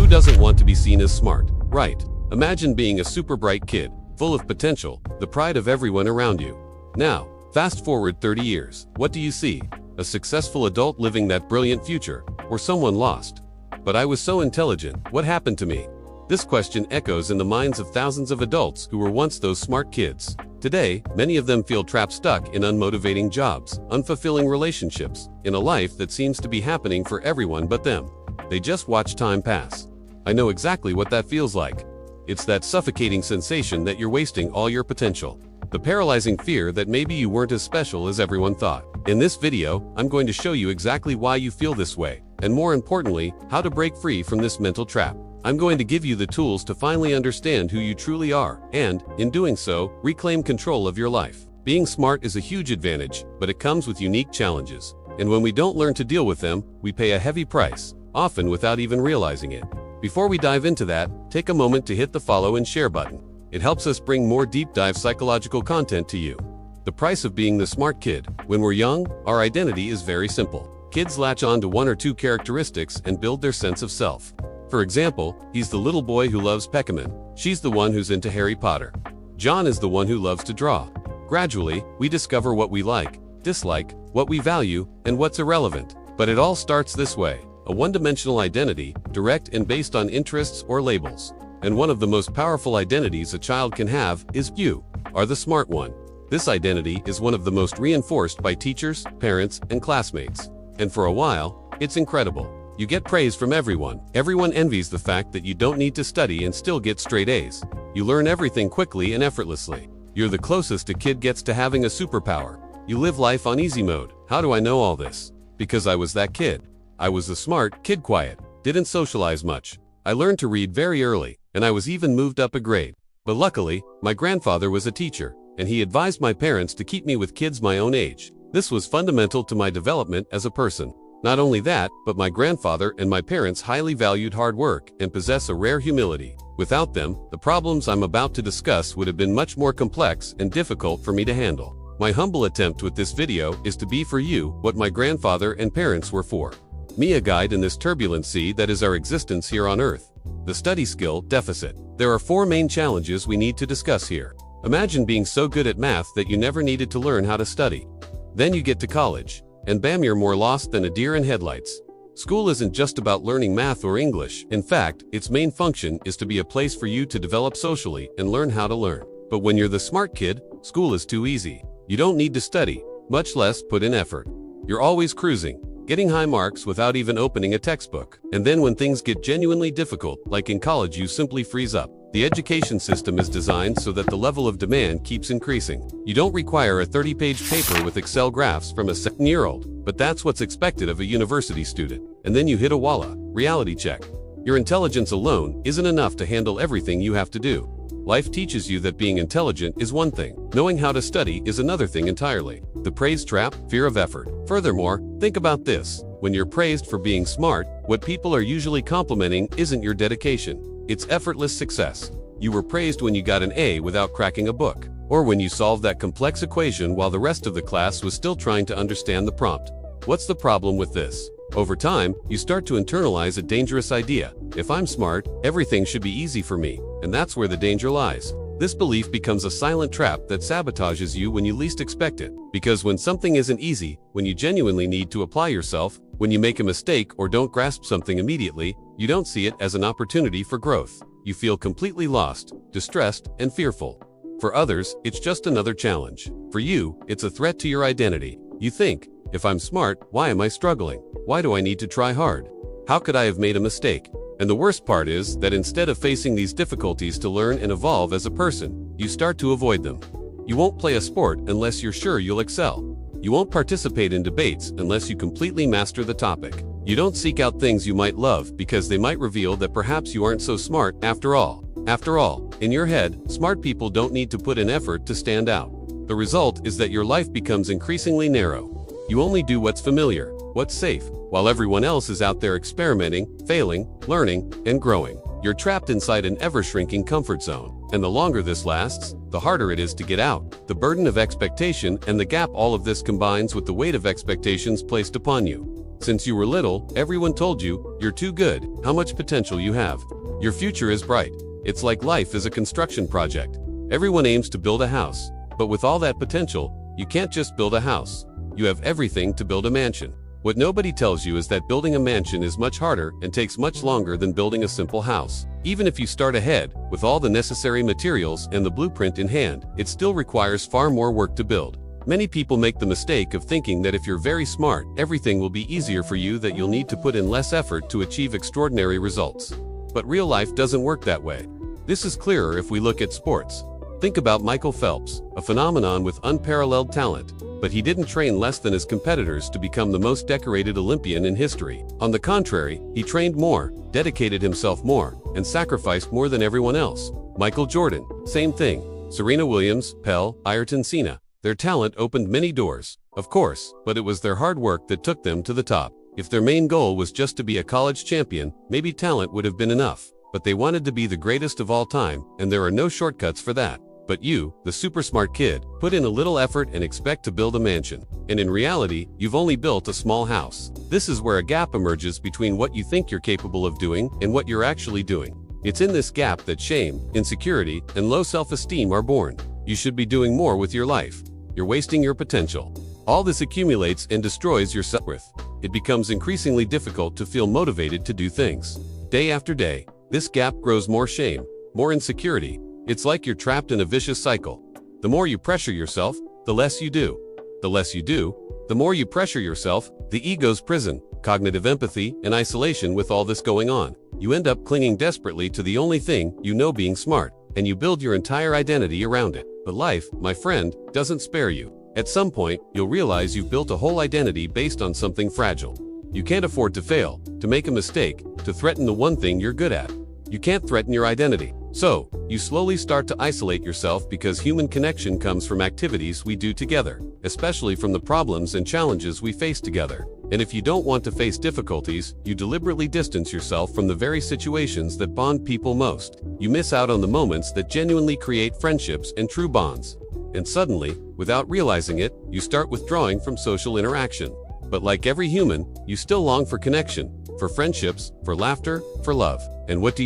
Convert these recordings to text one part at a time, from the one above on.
Who doesn't want to be seen as smart, right? Imagine being a super bright kid, full of potential, the pride of everyone around you. Now, fast forward 30 years, what do you see? A successful adult living that brilliant future, or someone lost? But I was so intelligent, what happened to me? This question echoes in the minds of thousands of adults who were once those smart kids. Today, many of them feel trapped stuck in unmotivating jobs, unfulfilling relationships, in a life that seems to be happening for everyone but them. They just watch time pass. I know exactly what that feels like. It's that suffocating sensation that you're wasting all your potential. The paralyzing fear that maybe you weren't as special as everyone thought. In this video, I'm going to show you exactly why you feel this way, and more importantly, how to break free from this mental trap. I'm going to give you the tools to finally understand who you truly are, and, in doing so, reclaim control of your life. Being smart is a huge advantage, but it comes with unique challenges. And when we don't learn to deal with them, we pay a heavy price, often without even realizing it. Before we dive into that, take a moment to hit the follow and share button. It helps us bring more deep dive psychological content to you. The price of being the smart kid. When we're young, our identity is very simple. Kids latch on to one or two characteristics and build their sense of self. For example, he's the little boy who loves Pekkaman. She's the one who's into Harry Potter. John is the one who loves to draw. Gradually, we discover what we like, dislike, what we value, and what's irrelevant. But it all starts this way. A one-dimensional identity, direct and based on interests or labels. And one of the most powerful identities a child can have is you are the smart one. This identity is one of the most reinforced by teachers, parents, and classmates. And for a while, it's incredible. You get praise from everyone. Everyone envies the fact that you don't need to study and still get straight A's. You learn everything quickly and effortlessly. You're the closest a kid gets to having a superpower. You live life on easy mode. How do I know all this? Because I was that kid. I was the smart kid, quiet, didn't socialize much. I learned to read very early, and I was even moved up a grade. But luckily, my grandfather was a teacher, and he advised my parents to keep me with kids my own age. This was fundamental to my development as a person. Not only that, but my grandfather and my parents highly valued hard work and possess a rare humility. Without them, the problems I'm about to discuss would have been much more complex and difficult for me to handle. My humble attempt with this video is to be for you what my grandfather and parents were for me, a guide in this turbulent sea that is our existence here on Earth. The study skill deficit. There are four main challenges we need to discuss here. Imagine being so good at math that you never needed to learn how to study. Then you get to college, and bam, you're more lost than a deer in headlights. School isn't just about learning math or English. In fact, its main function is to be a place for you to develop socially and learn how to learn. But when you're the smart kid, school is too easy. You don't need to study, much less put in effort. You're always cruising, getting high marks without even opening a textbook. And then when things get genuinely difficult, like in college, you simply freeze up. The education system is designed so that the level of demand keeps increasing. You don't require a 30-page paper with Excel graphs from a 7-year-old, but that's what's expected of a university student. And then you hit a walla, reality check. Your intelligence alone isn't enough to handle everything you have to do. Life teaches you that being intelligent is one thing, knowing how to study is another thing entirely. The praise trap, fear of effort. Furthermore, think about this. When you're praised for being smart, what people are usually complimenting isn't your dedication. It's effortless success. You were praised when you got an A without cracking a book, or when you solved that complex equation while the rest of the class was still trying to understand the prompt. What's the problem with this? Over time, you start to internalize a dangerous idea. If I'm smart, everything should be easy for me, and that's where the danger lies. This belief becomes a silent trap that sabotages you when you least expect it. Because when something isn't easy, when you genuinely need to apply yourself, when you make a mistake or don't grasp something immediately, you don't see it as an opportunity for growth. You feel completely lost, distressed, and fearful. For others, it's just another challenge. For you, it's a threat to your identity. You think, if I'm smart, why am I struggling? Why do I need to try hard? How could I have made a mistake? And the worst part is that instead of facing these difficulties to learn and evolve as a person, you start to avoid them. You won't play a sport unless you're sure you'll excel. You won't participate in debates unless you completely master the topic. You don't seek out things you might love because they might reveal that perhaps you aren't so smart after all. After all, in your head, smart people don't need to put in effort to stand out. The result is that your life becomes increasingly narrow. You only do what's familiar, what's safe, while everyone else is out there experimenting, failing, learning, and growing. You're trapped inside an ever-shrinking comfort zone. And the longer this lasts, the harder it is to get out. The burden of expectation and the gap, all of this combines with the weight of expectations placed upon you. Since you were little, everyone told you, you're too good, how much potential you have. Your future is bright. It's like life is a construction project. Everyone aims to build a house. But with all that potential, you can't just build a house. You have everything to build a mansion. What nobody tells you is that building a mansion is much harder and takes much longer than building a simple house. Even if you start ahead, with all the necessary materials and the blueprint in hand, it still requires far more work to build. Many people make the mistake of thinking that if you're very smart, everything will be easier for you, that you'll need to put in less effort to achieve extraordinary results. But real life doesn't work that way. This is clearer if we look at sports. Think about Michael Phelps, a phenomenon with unparalleled talent, but he didn't train less than his competitors to become the most decorated Olympian in history. On the contrary, he trained more, dedicated himself more, and sacrificed more than everyone else. Michael Jordan, same thing. Serena Williams, Pele, Ayrton Senna. Their talent opened many doors, of course, but it was their hard work that took them to the top. If their main goal was just to be a college champion, maybe talent would have been enough. But they wanted to be the greatest of all time, and there are no shortcuts for that. But you, the super smart kid, put in a little effort and expect to build a mansion. And in reality, you've only built a small house. This is where a gap emerges between what you think you're capable of doing and what you're actually doing. It's in this gap that shame, insecurity, and low self-esteem are born. You should be doing more with your life. You're wasting your potential. All this accumulates and destroys your self-worth. It becomes increasingly difficult to feel motivated to do things. Day after day, this gap grows more shame, more insecurity. It's like you're trapped in a vicious cycle. The more you pressure yourself, the less you do. The less you do, the more you pressure yourself, the ego's prison, cognitive empathy, and isolation. With all this going on, you end up clinging desperately to the only thing you know, being smart, and you build your entire identity around it. But life, my friend, doesn't spare you. At some point, you'll realize you've built a whole identity based on something fragile. You can't afford to fail, to make a mistake, to threaten the one thing you're good at. You can't threaten your identity. So, you slowly start to isolate yourself, because human connection comes from activities we do together, especially from the problems and challenges we face together. And if you don't want to face difficulties, you deliberately distance yourself from the very situations that bond people most. You miss out on the moments that genuinely create friendships and true bonds. And suddenly, without realizing it, you start withdrawing from social interaction. But like every human, you still long for connection, for friendships, for laughter, for love. And what do?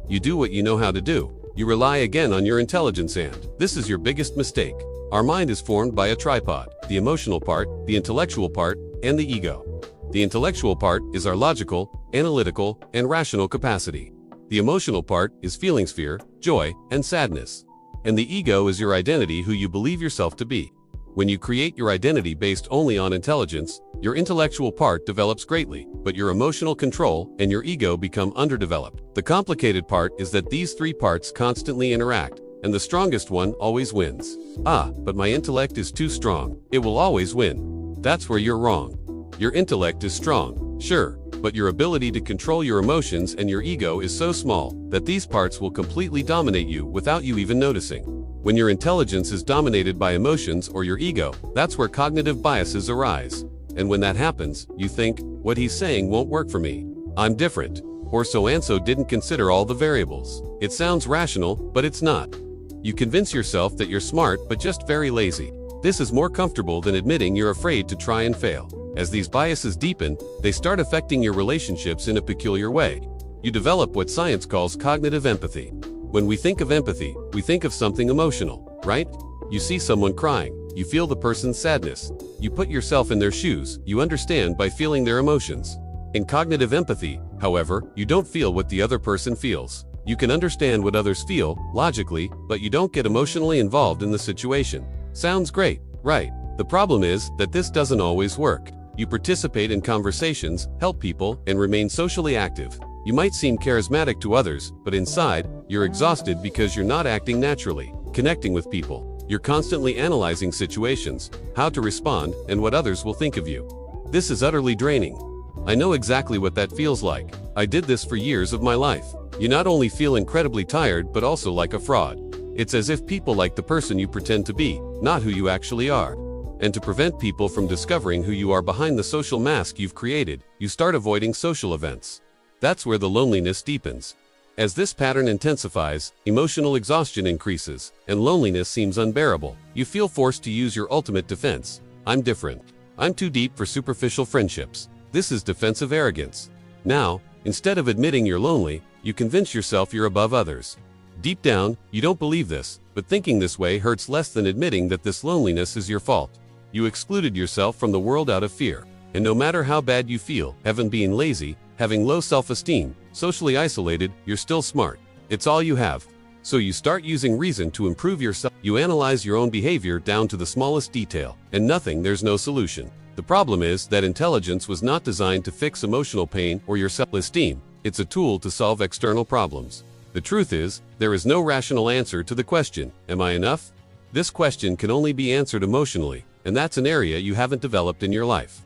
You do what you know how to do. You rely again on your intelligence, and this is your biggest mistake. Our mind is formed by a tripod: the emotional part, the intellectual part, and the ego. The intellectual part is our logical, analytical, and rational capacity. The emotional part is feelings: fear, joy, and sadness. And the ego is your identity, who you believe yourself to be. When you create your identity based only on intelligence, your intellectual part develops greatly, but your emotional control and your ego become underdeveloped. The complicated part is that these three parts constantly interact, and the strongest one always wins. But my intellect is too strong. It will always win. That's where you're wrong. Your intellect is strong, sure, but your ability to control your emotions and your ego is so small that these parts will completely dominate you without you even noticing. When your intelligence is dominated by emotions or your ego, that's where cognitive biases arise. And when that happens, you think, what he's saying won't work for me. I'm different. Or so-and-so didn't consider all the variables. It sounds rational, but it's not. You convince yourself that you're smart but just very lazy. This is more comfortable than admitting you're afraid to try and fail. As these biases deepen, they start affecting your relationships in a peculiar way. You develop what science calls cognitive empathy. When we think of empathy, we think of something emotional, right? You see someone crying, you feel the person's sadness. You put yourself in their shoes, you understand by feeling their emotions. In cognitive empathy, however, you don't feel what the other person feels. You can understand what others feel, logically, but you don't get emotionally involved in the situation. Sounds great, right? The problem is that this doesn't always work. You participate in conversations, help people, and remain socially active. You might seem charismatic to others, but inside, you're exhausted because you're not acting naturally, connecting with people. You're constantly analyzing situations, how to respond, and what others will think of you. This is utterly draining. I know exactly what that feels like. I did this for years of my life. You not only feel incredibly tired, but also like a fraud. It's as if people like the person you pretend to be, not who you actually are. And to prevent people from discovering who you are behind the social mask you've created, you start avoiding social events. That's where the loneliness deepens. As this pattern intensifies, emotional exhaustion increases, and loneliness seems unbearable. You feel forced to use your ultimate defense. I'm different. I'm too deep for superficial friendships. This is defensive arrogance. Now, instead of admitting you're lonely, you convince yourself you're above others. Deep down, you don't believe this, but thinking this way hurts less than admitting that this loneliness is your fault. You excluded yourself from the world out of fear. And no matter how bad you feel, being lazy, having low self-esteem, socially isolated, you're still smart. It's all you have. So you start using reason to improve yourself. You analyze your own behavior down to the smallest detail, and there's no solution. The problem is that intelligence was not designed to fix emotional pain or your self-esteem. It's a tool to solve external problems. The truth is, there is no rational answer to the question, am I enough? This question can only be answered emotionally, and that's an area you haven't developed in your life.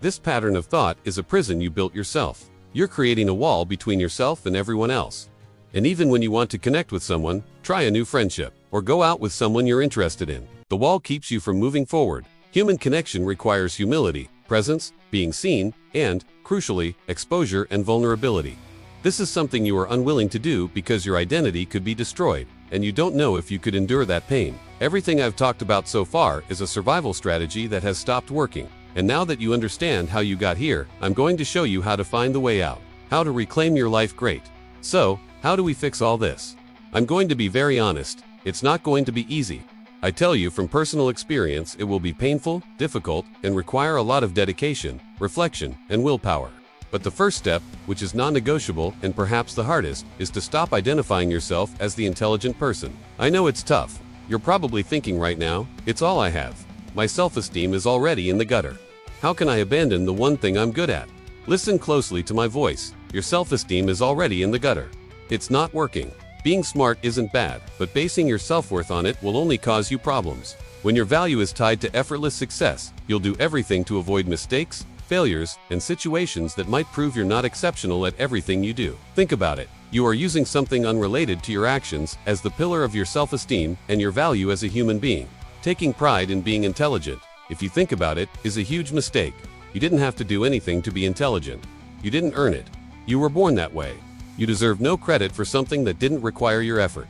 This pattern of thought is a prison you built yourself. You're creating a wall between yourself and everyone else. And even when you want to connect with someone, try a new friendship, or go out with someone you're interested in, the wall keeps you from moving forward. Human connection requires humility, presence, being seen, and, crucially, exposure and vulnerability. This is something you are unwilling to do because your identity could be destroyed, and you don't know if you could endure that pain. Everything I've talked about so far is a survival strategy that has stopped working. And now that you understand how you got here, I'm going to show you how to find the way out, how to reclaim your life great. So, how do we fix all this? I'm going to be very honest, it's not going to be easy. I tell you from personal experience, it will be painful, difficult, and require a lot of dedication, reflection, and willpower. But the first step, which is non-negotiable and perhaps the hardest, is to stop identifying yourself as the intelligent person. I know it's tough. You're probably thinking right now, it's all I have. My self-esteem is already in the gutter. How can I abandon the one thing I'm good at? Listen closely to my voice. Your self-esteem is already in the gutter. It's not working. Being smart isn't bad, but basing your self-worth on it will only cause you problems. When your value is tied to effortless success, you'll do everything to avoid mistakes, failures, and situations that might prove you're not exceptional at everything you do. Think about it. You are using something unrelated to your actions as the pillar of your self-esteem and your value as a human being. Taking pride in being intelligent, if you think about it, is a huge mistake. You didn't have to do anything to be intelligent. You didn't earn it. You were born that way. You deserve no credit for something that didn't require your effort.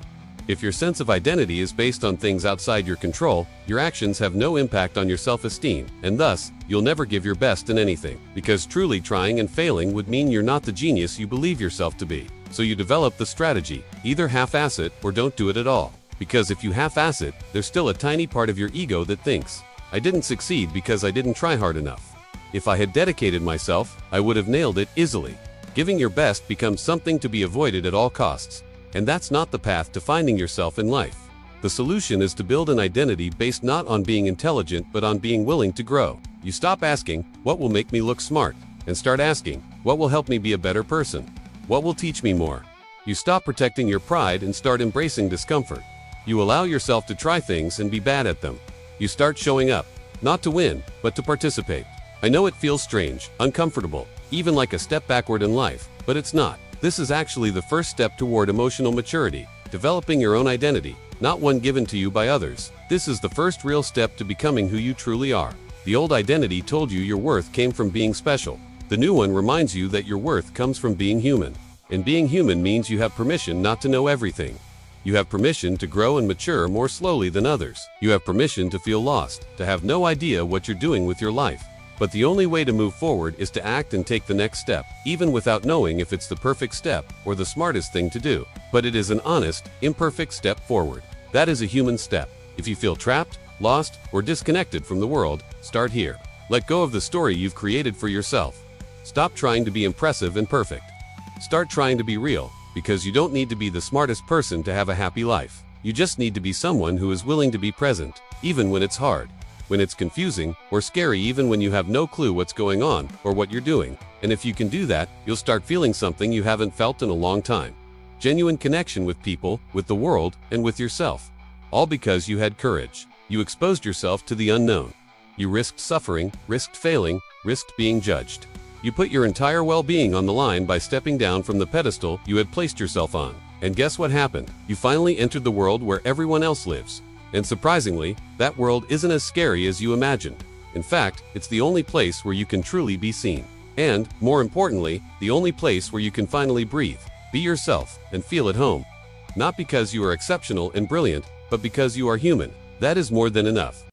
If your sense of identity is based on things outside your control, your actions have no impact on your self-esteem, and thus, you'll never give your best in anything. Because truly trying and failing would mean you're not the genius you believe yourself to be. So you develop the strategy, either half-ass it or don't do it at all. Because if you half-ass it, there's still a tiny part of your ego that thinks, I didn't succeed because I didn't try hard enough. If I had dedicated myself, I would have nailed it easily. Giving your best becomes something to be avoided at all costs. And that's not the path to finding yourself in life. The solution is to build an identity based not on being intelligent but on being willing to grow. You stop asking, what will make me look smart? And start asking, what will help me be a better person? What will teach me more? You stop protecting your pride and start embracing discomfort. You allow yourself to try things and be bad at them. You start showing up, not to win, but to participate. I know it feels strange, uncomfortable, even like a step backward in life, but it's not. This is actually the first step toward emotional maturity, developing your own identity, not one given to you by others. This is the first real step to becoming who you truly are. The old identity told you your worth came from being special. The new one reminds you that your worth comes from being human. And being human means you have permission not to know everything. You have permission to grow and mature more slowly than others. You have permission to feel lost, to have no idea what you're doing with your life. But the only way to move forward is to act and take the next step, even without knowing if it's the perfect step or the smartest thing to do. But it is an honest, imperfect step forward. That is a human step. If you feel trapped, lost, or disconnected from the world, start here. Let go of the story you've created for yourself. Stop trying to be impressive and perfect. Start trying to be real, because you don't need to be the smartest person to have a happy life. You just need to be someone who is willing to be present, even when it's hard. When it's confusing or scary, even when you have no clue what's going on or what you're doing. And if you can do that, you'll start feeling something you haven't felt in a long time. Genuine connection with people, with the world, and with yourself. All because you had courage. You exposed yourself to the unknown. You risked suffering, risked failing, risked being judged. You put your entire well-being on the line by stepping down from the pedestal you had placed yourself on. And guess what happened? You finally entered the world where everyone else lives. And surprisingly, that world isn't as scary as you imagined. In fact, it's the only place where you can truly be seen. And, more importantly, the only place where you can finally breathe, be yourself, and feel at home. Not because you are exceptional and brilliant, but because you are human. That is more than enough.